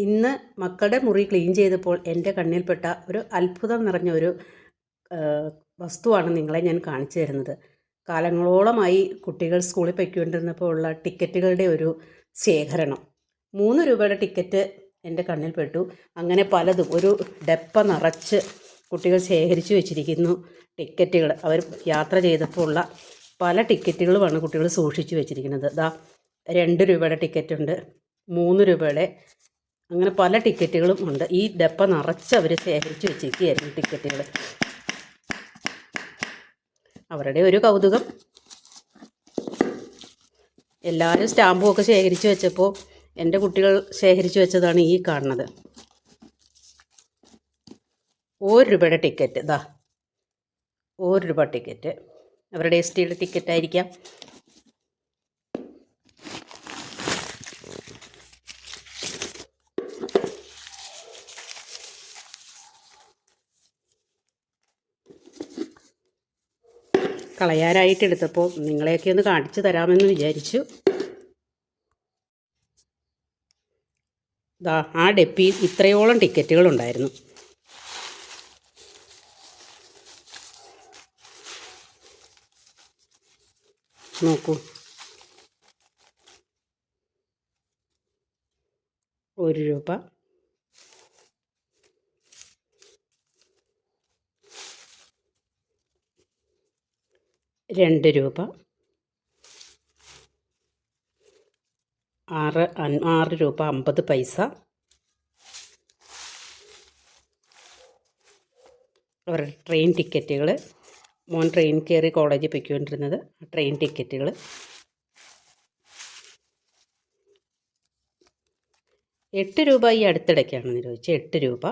ഇന്ന് മക്കളുടെ മുറി ക്ലീൻ ചെയ്തപ്പോൾ എൻ്റെ കണ്ണിൽപ്പെട്ട ഒരു അത്ഭുതം നിറഞ്ഞ ഒരു വസ്തുവാണ് നിങ്ങളെ ഞാൻ കാണിച്ചു തരുന്നത്. കാലങ്ങളോളമായി കുട്ടികൾ സ്കൂളിൽ പൊയ്ക്കൊണ്ടിരുന്നപ്പോൾ ഉള്ള ടിക്കറ്റുകളുടെ ഒരു ശേഖരണം. 3 രൂപയുടെ ടിക്കറ്റ് എൻ്റെ കണ്ണിൽപ്പെട്ടു. അങ്ങനെ പലതും ഒരു ഡപ്പ നിറച്ച് കുട്ടികൾ ശേഖരിച്ചു വെച്ചിരിക്കുന്നു ടിക്കറ്റുകൾ. അവർ യാത്ര ചെയ്തപ്പോൾ ഉള്ള പല ടിക്കറ്റുകളുമാണ് കുട്ടികൾ സൂക്ഷിച്ചു വെച്ചിരിക്കുന്നത്. 2 രൂപയുടെ ടിക്കറ്റുണ്ട്, 3 രൂപയുടെ, അങ്ങനെ പല ടിക്കറ്റുകളും ഉണ്ട്. ഈ ഡപ്പ നിറച്ച് അവർ ശേഖരിച്ച് വെച്ചിരിക്കുകയായിരുന്നു ടിക്കറ്റുകൾ. അവരുടെ ഒരു കൗതുകം. എല്ലാവരും സ്റ്റാമ്പും ഒക്കെ ശേഖരിച്ച് വെച്ചപ്പോൾ എൻ്റെ കുട്ടികൾ ശേഖരിച്ച് വെച്ചതാണ് ഈ കാണുന്നത്. 1 രൂപയുടെ ടിക്കറ്റ്. 1 രൂപ ടിക്കറ്റ്. അവരുടെ STയുടെ ടിക്കറ്റായിരിക്കാം. കളയാനായിട്ട് എടുത്തപ്പോൾ നിങ്ങളെയൊക്കെ ഒന്ന് കാണിച്ചു തരാമെന്ന് വിചാരിച്ചു. ആ ഡപ്പിയിൽ ഇത്രയോളം ടിക്കറ്റുകളുണ്ടായിരുന്നു. നോക്കൂ, 1 രൂപ, 2 രൂപ, 6 രൂപ 50 പൈസ. അവരുടെ ട്രെയിൻ ടിക്കറ്റുകൾ, മോൻ ട്രെയിൻ കയറി കോളേജിൽ പൊയ്ക്കൊണ്ടിരുന്നത്, ട്രെയിൻ ടിക്കറ്റുകൾ. 8 രൂപ ഈ അടുത്തിടയ്ക്കാണ് നിരോധിച്ചത്. 8 രൂപ.